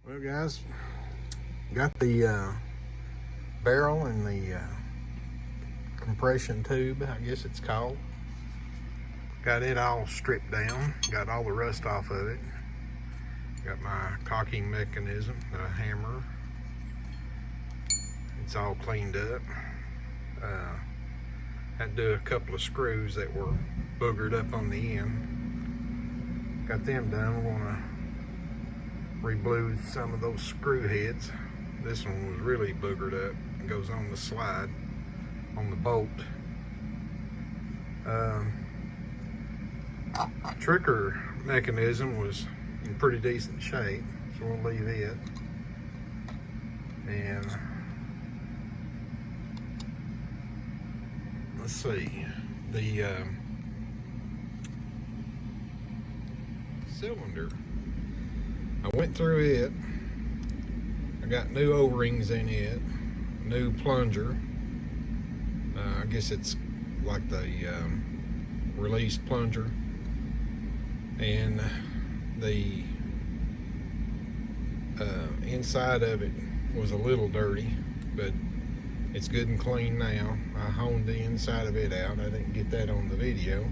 Well, guys, got the barrel and the compression tube, I guess it's called. Got it all stripped down, got all the rust off of it. Got my caulking mechanism, the hammer. It's all cleaned up. Had to do a couple of screws that were boogered up on the end. Got them done. We're gonna re-blue some of those screw heads. This one was really boogered up. It goes on the slide on the bolt. Trigger mechanism was in pretty decent shape, so we'll leave it. And let's see, the cylinder, I went through it. I got new O-rings in it, new plunger. I guess it's like the release plunger, and the inside of it was a little dirty, but it's good and clean now. I honed the inside of it out. I didn't get that on the video.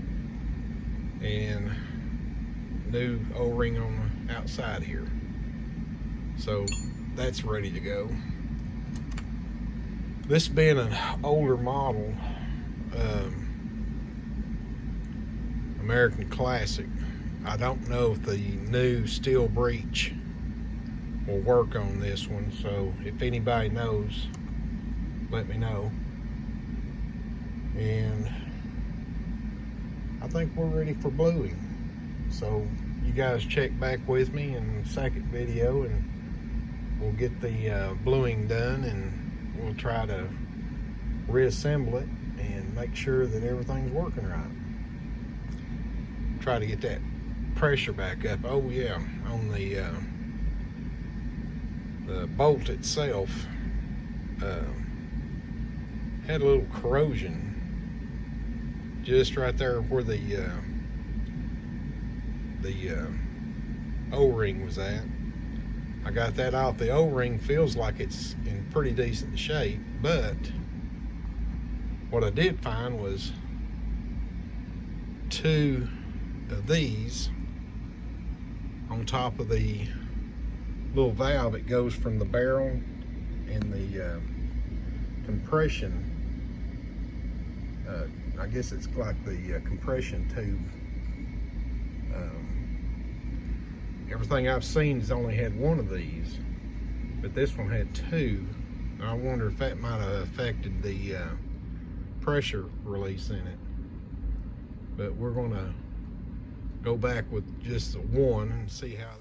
And new O-ring on the outside here. So that's ready to go. This being an older model, American Classic, I don't know if the new steel breech will work on this one, so if anybody knows, let me know. And I think we're ready for bluing. So you guys check back with me in the second video and we'll get the bluing done, and we'll try to reassemble it and make sure that everything's working right. Try to get that pressure back up. Oh yeah, on the bolt itself had a little corrosion just right there where the O-ring was at. I got that off. The O-ring feels like it's in pretty decent shape, but what I did find was two of these on top of the little valve. It goes from the barrel and the compression. I guess it's like the compression tube. Everything I've seen has only had one of these, but this one had two. I wonder if that might have affected the pressure release in it. But we're gonna go back with just the one and see how.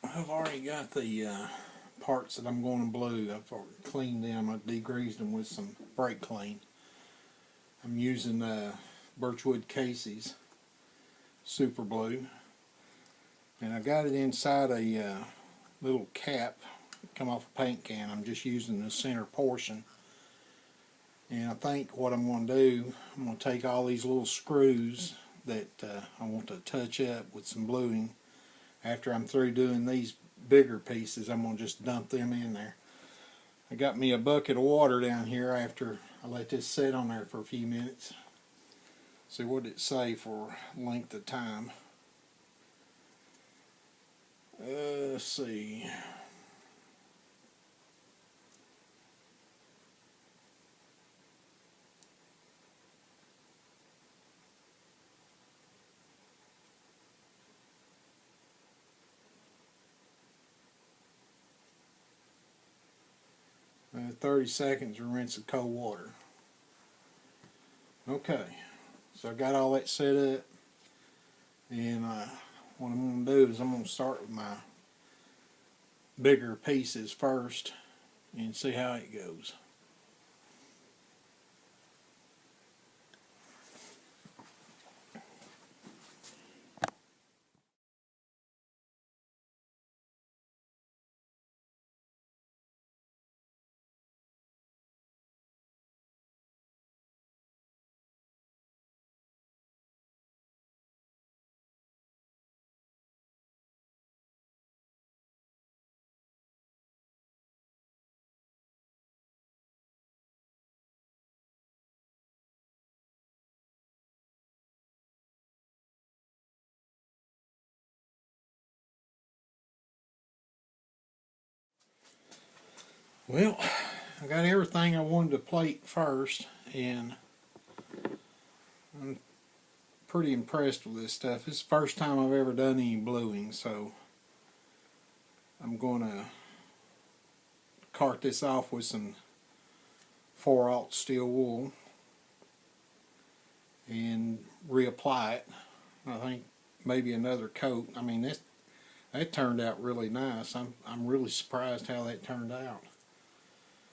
I've already got the parts that I'm going to blue. I've already cleaned them. I degreased them with some brake clean. I'm using Birchwood Casey's Super Blue, and I got it inside a little cap, come off a paint can. I'm just using the center portion. And I think what I'm going to do, I'm going to take all these little screws that I want to touch up with some bluing. After I'm through doing these bigger pieces, I'm going to just dump them in there. I got me a bucket of water down here after I let this sit on there for a few minutes. See what did it say for length of time. Let's see. 30 seconds to rinse in cold water. Okay, so I got all that set up, and what I'm going to do is I'm going to start with my bigger pieces first and see how it goes. Well, I got everything I wanted to plate first, and I'm pretty impressed with this stuff. It's the first time I've ever done any bluing, so I'm going to cart this off with some 4/0 steel wool and reapply it. I think maybe another coat. I mean, that turned out really nice. I'm really surprised how that turned out.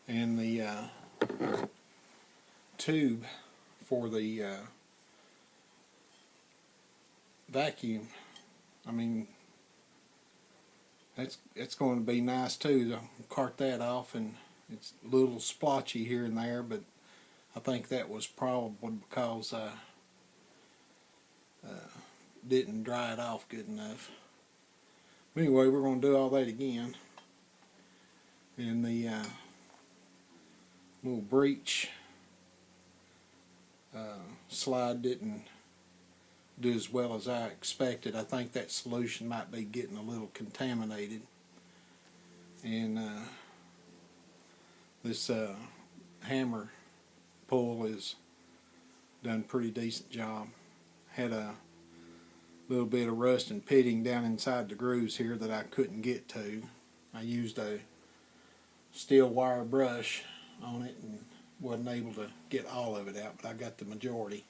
And the tube for the vacuum, I mean, it's going to be nice too. I'll cart that off, and it's a little splotchy here and there, but I think that was probably because I didn't dry it off good enough. But anyway, we're going to do all that again. And the little breech slide didn't do as well as I expected. I think that solution might be getting a little contaminated. And this hammer pull has done a pretty decent job. Had a little bit of rust and pitting down inside the grooves here that I couldn't get to. I used a steel wire brush on it and wasn't able to get all of it out, but I got the majority.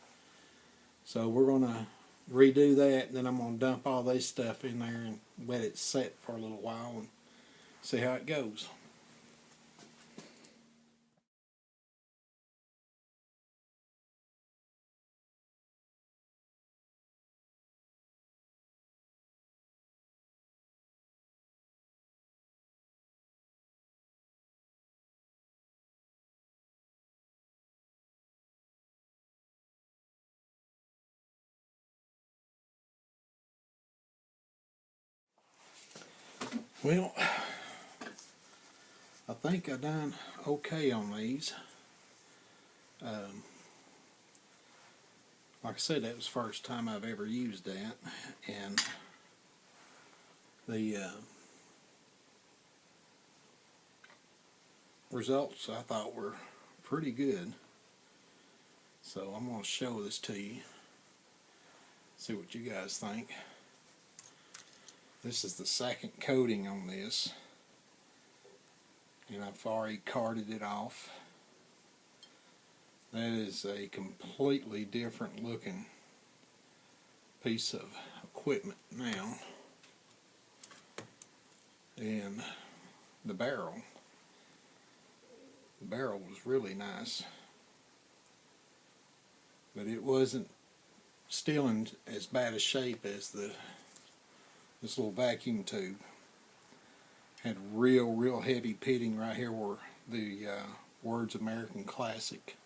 So we're going to redo that, and then I'm going to dump all this stuff in there and let it set for a little while and see how it goes. Well, I think I done okay on these. Like I said, that was the first time I've ever used that, and the results I thought were pretty good. So I'm going to show this to you, see what you guys think. This is the second coating on this, and I've already carted it off. That is a completely different looking piece of equipment now. And the barrel was really nice, but it wasn't still in as bad a shape as this little vacuum tube. Had real heavy pitting right here where the words American Classic.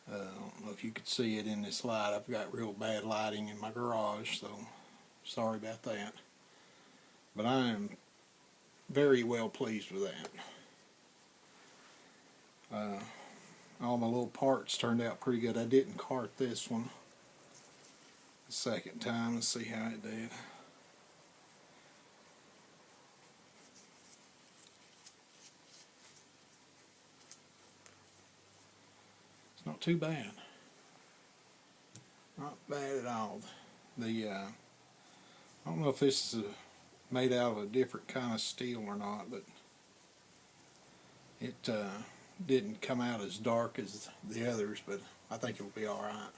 I don't know if you could see it in this light. I've got real bad lighting in my garage, so sorry about that. But I am very well pleased with that. All my little parts turned out pretty good. I didn't cart this one the second time. Let's see how it did. It's not too bad. Not bad at all. The I don't know if this is made out of a different kind of steel or not, but it didn't come out as dark as the others, but I think it'll be alright.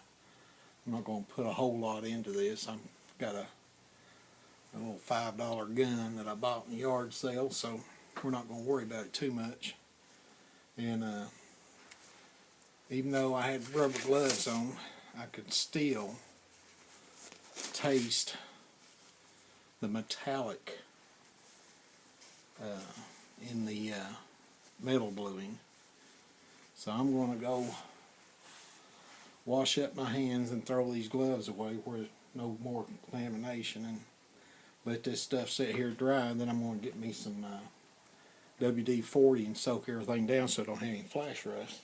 I'm not going to put a whole lot into this. I've got a little $5 gun that I bought in the yard sale, so we're not going to worry about it too much. And even though I had rubber gloves on, I could still taste the metallic in the metal bluing. So I'm going to go wash up my hands and throw these gloves away where there's no more contamination, and let this stuff sit here dry, and then I'm going to get me some WD-40 and soak everything down so I don't have any flash rust.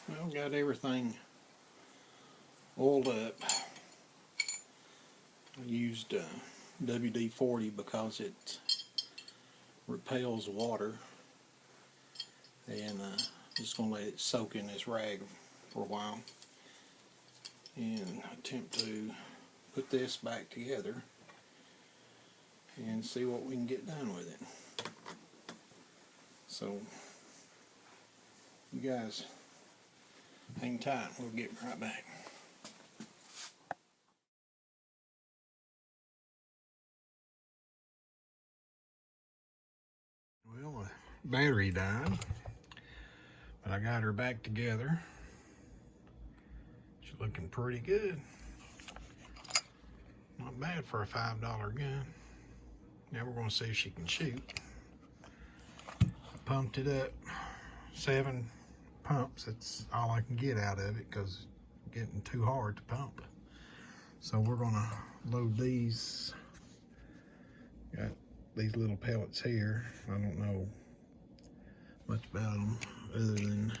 Well, got everything oiled up. I used WD-40 because it repels water, and just going to let it soak in this rag for a while and attempt to put this back together and see what we can get done with it. So you guys hang tight, we'll get right back. Well, the battery died, but I got her back together. She's looking pretty good. Not bad for a $5 gun. Now we're going to see if she can shoot. I pumped it up 7 pumps. That's all I can get out of it because it's getting too hard to pump. So we're going to load these. Got these little pellets here. I don't know much about them other than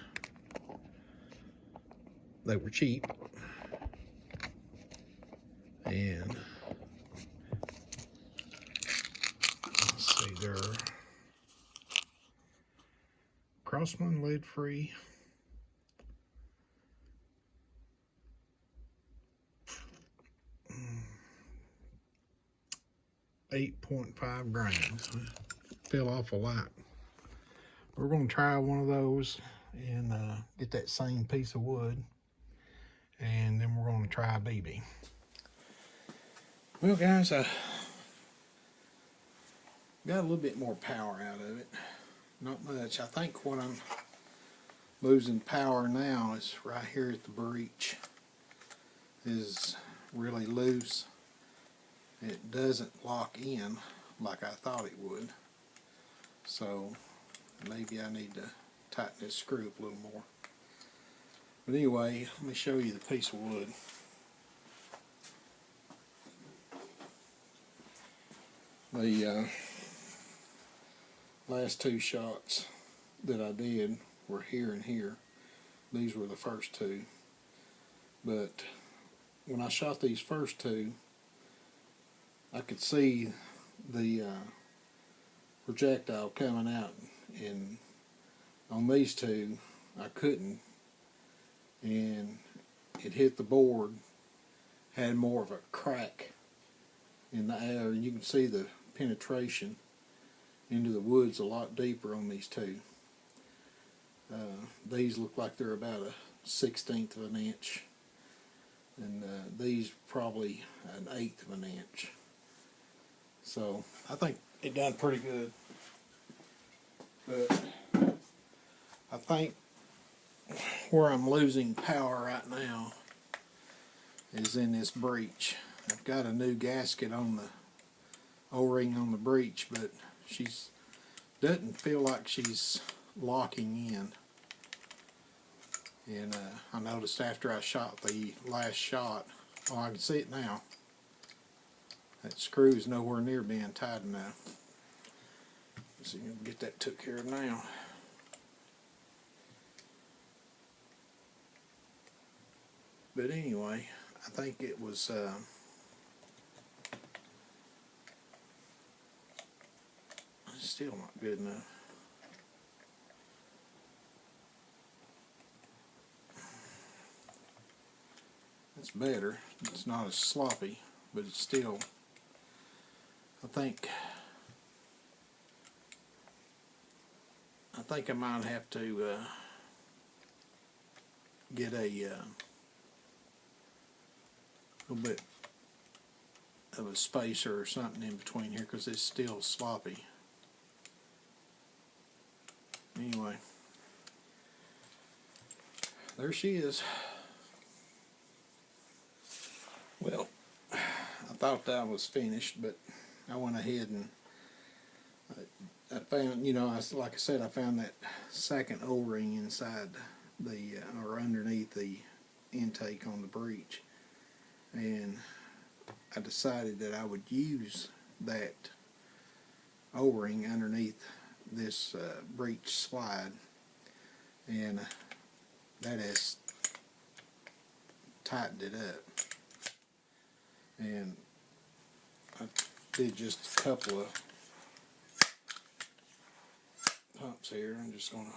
they were cheap. And let's see, they're Crosman lead-free. .5 grams. Fell off a lot. We're going to try one of those and get that same piece of wood, and then we're going to try a BB. Well, guys, I got a little bit more power out of it. Not much. I think what I'm losing power now is right here at the breech. Is really loose. It doesn't lock in like I thought it would. So maybe I need to tighten this screw up a little more. But anyway, let me show you the piece of wood. The last 2 shots that I did were here and here. These were the first 2. But when I shot these first 2, I could see the projectile coming out, and on these 2 I couldn't, and it hit the board, had more of a crack in the air, and you can see the penetration into the wood's a lot deeper on these 2. These look like they're about a 1/16 of an inch, and these probably an 1/8 of an inch. So I think it done pretty good. But I think where I'm losing power right now is in this breech. I've got a new gasket on the O-ring on the breech, but she's doesn't feel like she's locking in. And I noticed after I shot the last shot, oh, I can see it now. That screw is nowhere near being tight enough. So you can get that took care of now. But anyway, I think it was still not good enough. It's better. It's not as sloppy, but it's still, I think I might have to get a little bit of a spacer or something in between here because it's still sloppy. Anyway, there she is. Well, I thought that was finished, but I went ahead and I found, you know, like I said, I found that second O-ring inside the, or underneath the intake on the breech. And I decided that I would use that O-ring underneath this breech slide. And that has tightened it up. And I did just a couple of humps here. I'm just going to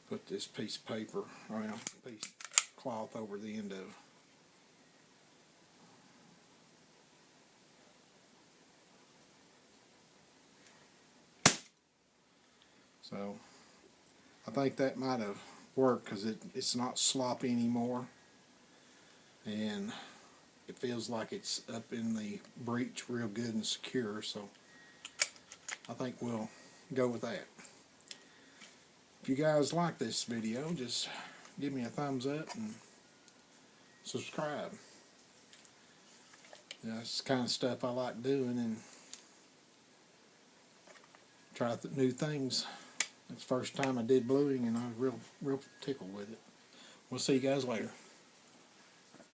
put this piece of paper, or piece of cloth over the end of it. So I think that might have worked because it's not sloppy anymore, and it feels like it's up in the breech real good and secure. So I think we'll go with that. If you guys like this video, just give me a thumbs up and subscribe. That's the kind of stuff I like doing, and try new things. It's the first time I did bluing, and I was real tickled with it. We'll see you guys later.